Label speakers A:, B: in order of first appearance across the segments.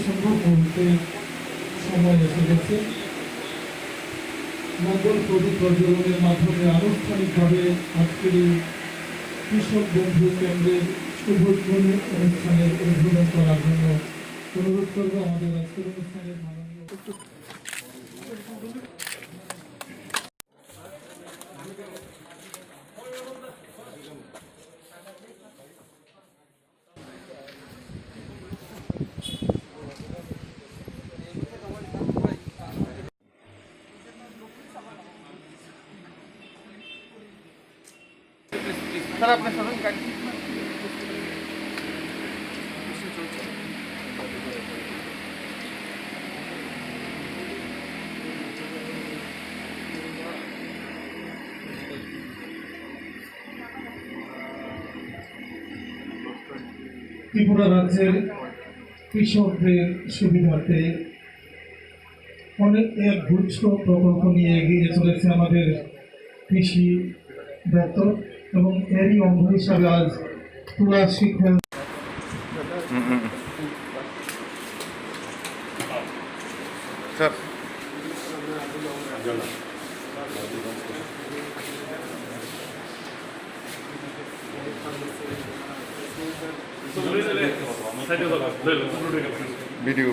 A: সম্ভব মুহূর্তে সময় এসে গেছে। মঙ্গল প্রদীপ প্রজ্বলনের মাধ্যমে আনুষ্ঠানিকভাবে আজকের এই কৃষক বন্ধু কেন্দ্রের শুভোদ্বোধনী অনুষ্ঠানের উদ্বোধন করার জন্য অনুরোধ করব আমাদের আজকের অনুষ্ঠানের মাননীয়
B: सर आपने सदन का
A: ত্রিপুরা রাজ্যের কৃষকদের সুবিধার্থে অনেক এক গুচ্ছ প্রকল্প নিয়ে এগিয়ে চলেছে আমাদের কৃষি দপ্তর এবং এরই অঙ্গ হিসাবে আজ তুলা শিক্ষা
B: ভিডিও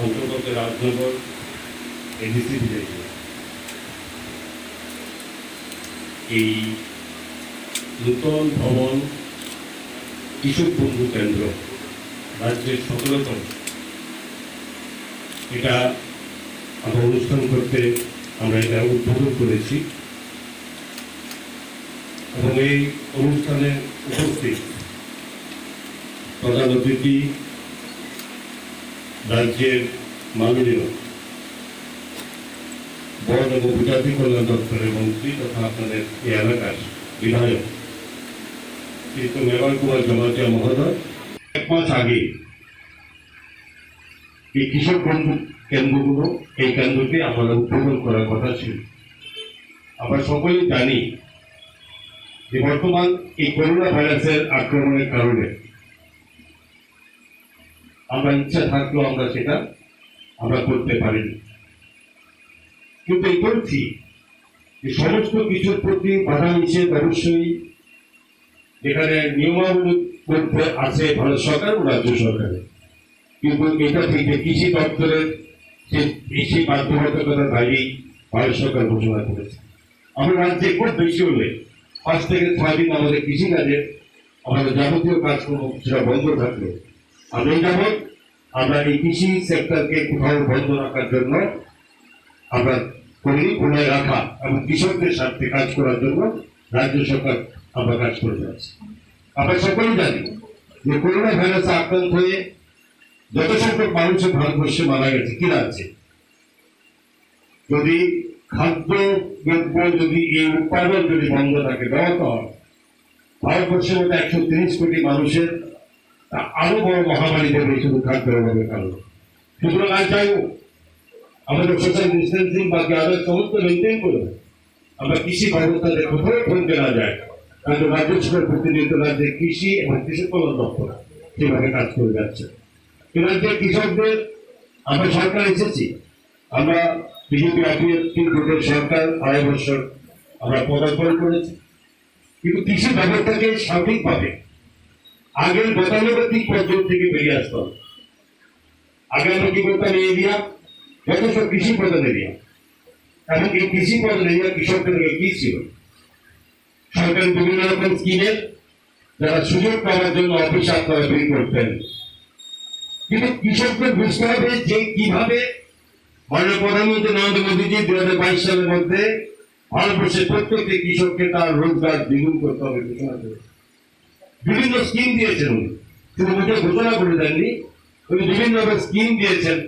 C: অন্তর্গত রাজনগর এডিসি ভিলেজে এই নূতন ভবন কৃষক বন্ধু কেন্দ্র রাজ্যের 17তম এটা আমরা অনুষ্ঠান করতে আমরা এটা উদ্বোধন করেছি এবং এই অনুষ্ঠানে উপস্থিত প্রধান অতিথি রাজ্যের মাননীয় বন এবং ভূজাতি কল্যাণ দপ্তরের মন্ত্রী তথা আপনাদের এই এলাকার বিধায়ক শ্রী মেঘল কুমার জমাতিয়া মহোদয় 1 মাস আগে এই কৃষক বন্ধু কেন্দ্রগুলো এই কেন্দ্রটি আমরা উদ্বোধন করার কথা ছিল। আমরা সকলেই জানি যে বর্তমান এই করোনা ভাইরাসের আক্রমণের কারণে আমরা ইচ্ছা থাকলেও আমরা সেটা করতে পারিনি, কিন্তু এই করছি যে সমস্ত কিছুর প্রতি বাধা নিষেধ অবশ্যই যেখানে নিয়মাবলীর মধ্যে আছে ভারত সরকার ও রাজ্য সরকারের, কিন্তু এটা থেকে কৃষি দপ্তরের সেই বাধ্যবাধকতার বাইরেই ভারত সরকার ঘোষণা করেছে। আমরা রাজ্যে খুব বেশি হলে 5 থেকে 6 দিন আমাদের কৃষিকাজে আমাদের যাবতীয় কাজকর্ম সেটা বন্ধ থাকলো। আমি যেমন আমরা এই কৃষি সেক্টরকে কোথাও বন্ধ রাখার জন্য আমরা খোলা রাখা এবং কৃষকদের স্বার্থে কাজ করার জন্য রাজ্য সরকার আমরা কাজ করে যাচ্ছি। আমরা সকলেই জানি যে করোনা ভাইরাসে আক্রান্ত হয়ে যত সংখ্যক মানুষের ভারতবর্ষে মারা গেছে কিনা আছে, যদি খাদ্য দ্রব্য যদি এই উৎপাদন যদি বন্ধ থাকে দেওয়াতে হয় ভারতবর্ষের মধ্যে 130 কোটি মানুষের আরো বড় মহামারী দেবে শুধু খাদ্য অভাবের কারণে। সুতরাং আজ চাইব আমাদের সোশ্যাল ডিস্টেন্সিং বাকি আরো সমস্ত মেনটেন করবে আমরা কৃষি ব্যবস্থাতে কোথাও থমকে না যায়, কারণ রাজ্য সরকার প্রতিনিয়ত রাজ্যের কৃষি এবং কৃষি কল্যাণ দপ্তর সেভাবে কাজ করে যাচ্ছে। রাজ্যের কৃষকদের আমরা সরকার এসেছি, আমরা বিজেপি জোটের সরকার 2.5 বছর আমরা পদার্পণ করেছি, কিন্তু কৃষি ব্যবস্থাকে সঠিকভাবে আগের গতানুগতিক পদ্ধতি থেকে বেরিয়ে আসতে হবে। আগে আমরা কি করতাম, এই এরিয়া যথেষ্ট কৃষি প্রধান এরিয়া, এবং এই কৃষি প্রধান এরিয়া কৃষকদের কি ছিল, সরকার বিভিন্ন রকম স্কিমের যারা সুযোগ পাওয়ার জন্য অফিস আপনারা বের করতেন, কিন্তু কৃষকদের বুঝতে হবে যে কিভাবে মাননীয় প্রধানমন্ত্রী নরেন্দ্র মোদীজি 2022 সালের মধ্যে ভারতবর্ষের প্রত্যেকটি কৃষককে তার রোজগার দ্বিগুণ করতে হবে ঘোষণা করে বিভিন্ন স্কিম দিয়েছেন। উনি শুধু মুখে ঘোষণা করে দেননি, উনি বিভিন্ন স্কিম দিয়েছেন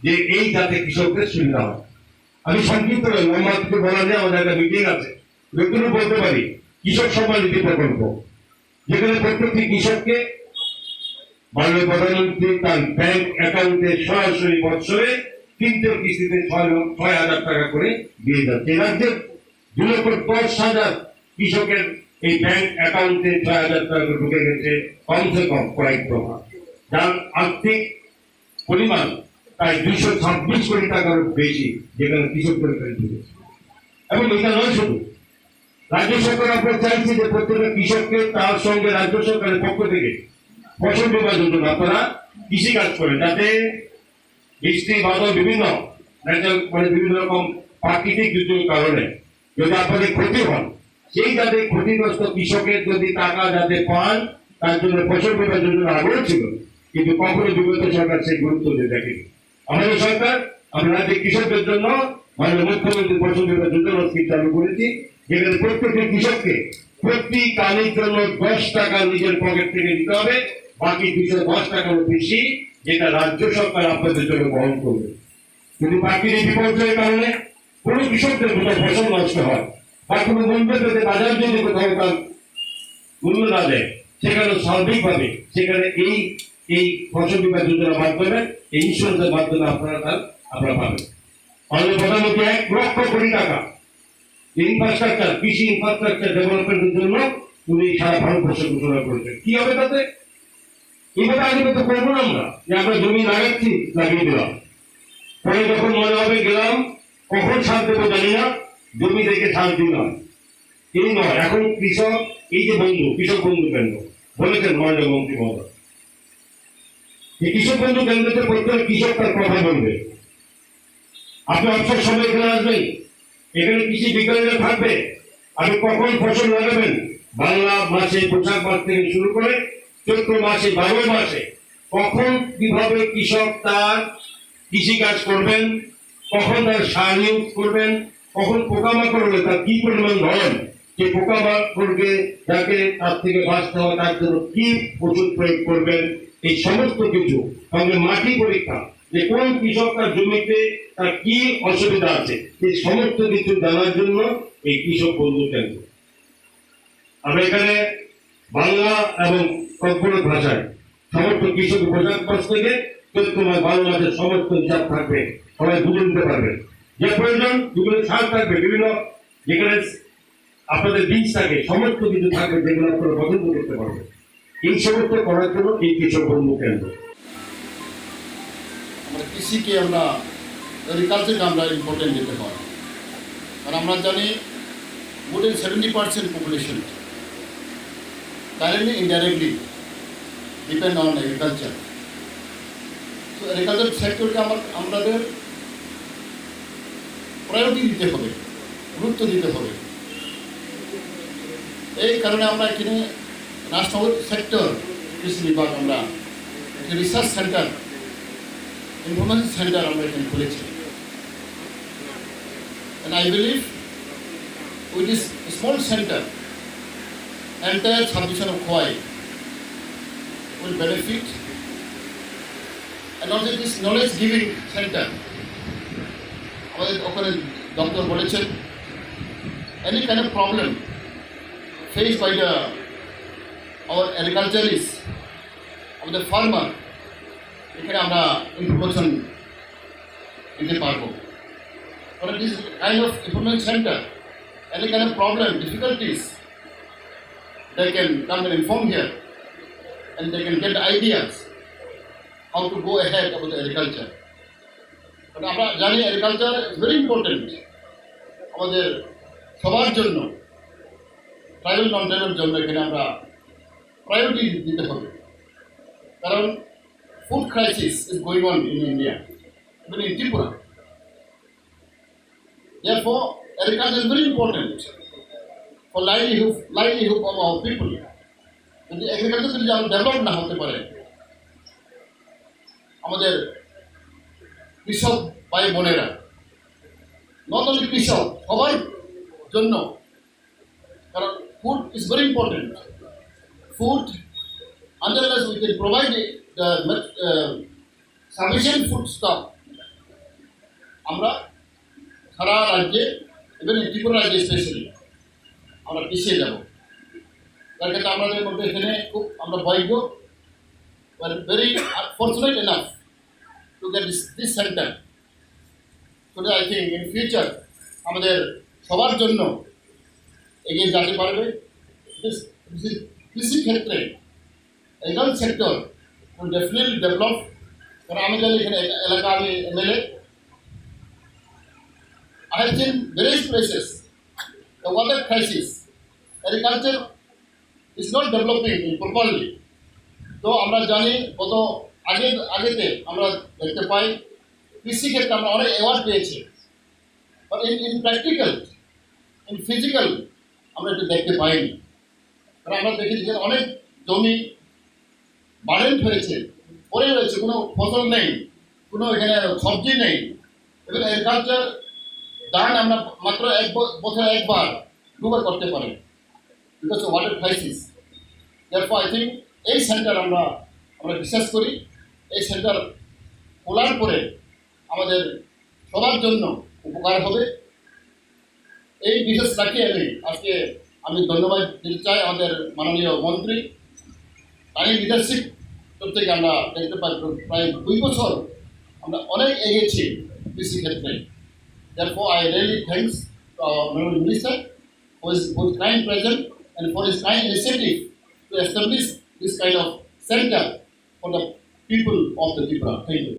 C: যে এই যাতে কৃষকদের সুবিধা হয়। আমি সংক্ষিপ্ত লম্বা থেকে বলা যায়, আমাদের একটা মিটিং আছে, এগুলো বলতে পারি কৃষক সম্মান নিধি প্রকল্প, যেখানে প্রত্যেকটি কৃষককে মাননীয় প্রধানমন্ত্রী তার ব্যাংক অ্যাকাউন্টে সরাসরি বছরে 3টে কিস্তিতে 6,000 টাকা করে দিয়ে যাচ্ছে। রাজ্যের 2,10,000 কৃষকের এই ব্যাংক অ্যাকাউন্টে 6,000 টাকা করে ঢুকে গেছে কমসে কম কয়েক প্রমাণ, যার আর্থিক পরিমাণ প্রায় 226 কোটি টাকার বেশি, যেখানে কৃষকদের ঢুকেছে। এবং এটা নয়, শুধু রাজ্য সরকার আপনার চাইছে যে প্রত্যেকটা কৃষককে তার সঙ্গে রাজ্য সরকারের পক্ষ থেকে ফসল বীমা যোজনা আপনারা কৃষি কাজ করেন, যাতে বৃষ্টি বাদল বিভিন্ন বিভিন্ন রকম প্রাকৃতিক দুর্যোগের কারণে যদি আপনাদের ক্ষতি হন, সেই যাতে ক্ষতিগ্রস্ত কৃষকের যদি টাকা যাতে পান, তার জন্য ফসল বীমা যোজনা আগেও ছিল, কিন্তু কখনো বিগত সরকার সেই গুরুত্ব দিয়ে দেখেনি। আমাদের সরকার আমরা রাজ্যের কৃষকদের জন্য মাননীয় মুখ্যমন্ত্রী ফসল বীমা যোজনা স্কিম চালু করেছি, যেখানে প্রত্যেকটি কৃষককে প্রতি কানির জন্য 10 টাকা নিজের পকেট থেকে দিতে হবে, বাকি 210 টাকার বেশি যেটা রাজ্য সরকার আপনাদের জন্য বহন করবে। যদি প্রাকৃতিক বিপর্যয়ের কারণে কোনো কৃষকদের কোথাও ফসল নষ্ট হয় বা কোনো মূল্য যদি বাজার যদি কোথাও তার মূল্য না দেয়, সেখানে সার্বিকভাবে সেখানে এই ফসল বীমা যোজনার মাধ্যমে, এই ইন্স্যুরেন্সের মাধ্যমে আপনারা পাবেন। মাননীয় প্রধানমন্ত্রী 1 লক্ষ কোটি টাকা ইনফ্রাস্ট্রাকচার, কৃষি ইনফ্রাস্ট্রাকচার ডেভেলপমেন্টের জন্য উনি সারা ভারতবর্ষে ঘোষণা করেছেন। কি হবে তাতে? এভাবে আগে তো করবো না আমরা, যে আমরা জমি লাগাচ্ছি, লাগিয়ে দিলাম, পরে যখন মনে হবে গেলাম, কখন সার দেবো জানি না, জমি দেখে সার দিলাম, এই নয়। এখন কৃষক, এই যে বন্ধু, কৃষক বন্ধু কেন্দ্র বলেছেন মাননীয় মন্ত্রী মহোদয়, এই কৃষক বন্ধু কেন্দ্রতে প্রত্যেক কৃষক তার কথা বলবে। আপনি অবসর সময় এখানে আসবেন, এখানে কৃষি বিজ্ঞানীরা থাকবে, আপনি কখন ফসল লাগাবেন, বাংলা মাসে বৈশাখ মাস থেকে শুরু করে চৈত্র মাসে 12 মাসে কখন কিভাবে কৃষক তার কৃষি কাজ করবেন, কখন তার সার ইউজ করবেন, কখন পোকামাকড় হলে তার কি পরিমাণ ধরেন, যে পোকামাকড়কে যাকে তার থেকে বাঁচতে হয় তার জন্য কি ওষুধ প্রয়োগ করবেন, এই সমস্ত কিছু সঙ্গে মাটি পরীক্ষা, যে কোন কৃষক তার জমিতে তার কি অসুবিধা আছে, এই সমস্ত কিছু জানার জন্য এই কৃষক বন্ধু কেন্দ্র। আমরা এখানে বাংলা এবং কল্পনা ভাষায় সমস্ত কৃষক উপজাত পাশ থেকে চৈত্রমাস 12 মাসের সমস্ত হিসাব থাকবে, সবাই বুঝে নিতে পারবেন। যে প্রয়োজন যেগুলো সার থাকবে, বিভিন্ন যেখানে আপনাদের বীজ থাকে, সমস্ত কিছু থাকবে, যেগুলো আপনারা পছন্দ করতে পারবেন। এই সমস্ত করার জন্য এই কৃষক বন্ধু কেন্দ্র।
B: আমরা কৃষিকে আমরা এগ্রিকালচারকে আমরা ইম্পর্টেন্ট দিতে হয়, কারণ আমরা জানি মোর দেন 70% population directly indirectly depend on agriculture. So agriculture সেক্টরকে আমাদের প্রায়োরিটি দিতে হবে, গুরুত্ব দিতে হবে। এই কারণে আমরা এখানে রাষ্ট্র সেক্টর কৃষি বিভাগ আমরা একটা রিসার্চ সেন্টার, ইনফরমেশন সেন্টার আমরা এখানে খুলেছি। And I believe with this small center, entire subdivision of Khowai will benefit, and also this knowledge giving center, আমাদের ওখানে ডক্টর বলেছেন any kind of problem faced by our agriculturists, আমাদের farmer, এখানে আমরা information দিতে পারবো। But this kind of information center, any kind of problem, difficulties, they can come and inform here, and they can get the ideas how to go ahead about the agriculture. But আমরা জানি agriculture is very important আমাদের সবার জন্য, tribal নন tribal জন্য এখানে আমরা priority দিতে হবে। কারণ food crisis is going on in India, even in Tripura. Therefore, agriculture is very important for livelihood of our people. যদি এগ্রিকালচার যদি আমরা ডেভেলপ না হতে পারে, আমাদের কৃষক ভাই বোনেরা, নট অনলি কৃষক, সবার জন্য, কারণ food is very important. Food unless we can provide the sufficient food stock, আমরা সারা রাজ্যে এবং ত্রিপুরা রাজ্যে স্পেশালি আমরা পিছিয়ে যাব। তার ক্ষেত্রে আমাদের মধ্যে এখানে খুব আমরা ভাগ্য, very fortunate enough to get this centre. So I think in future আমাদের সবার জন্য এগিয়ে যেতে পারবে। কৃষি ক্ষেত্রে এগ্রিকালচার সেক্টর ডেফিনেটলি ডেভেলপ। কারণ আমি জানি এখানে এলাকা আমি MLA, I have seen various places the water crisis, agriculture is not developing properly. তো আমরা জানি কত আগেতে আমরা দেখতে পাই কৃষি ক্ষেত্রে আমরা অনেক অ্যাওয়ার্ড পেয়েছি, but in practical, in physical আমরা একটু দেখতে পাইনি। কারণ আমরা দেখেছি যে অনেক জমি বারেন্ট হয়েছে, পড়ে রয়েছে, কোনো ফসল নেই, কোনো এখানে সবজি নেই। এবং এগ্রিকালচার ধান আমরা মাত্র বছরে একবার দুবার করতে পারি because of water crisis. therefore I think এই সেন্টার আমরা বিশ্বাস করি এই সেন্টার খোলার পরে আমাদের সবার জন্য উপকার হবে। এই বিশেষ রাখি আজকে আমি ধন্যবাদ দিতে চাই আমাদের মাননীয় মন্ত্রী। তারই লিডারশিপ থেকে আমরা দেখতে পাই প্রায় 2 বছর আমরা অনেক এগিয়েছি কৃষি ক্ষেত্রে। Therefore, I really thanks to our Honorable Minister for his kind presence and for his kind initiative to establish this kind of center for the people of the Tripura. Thank you.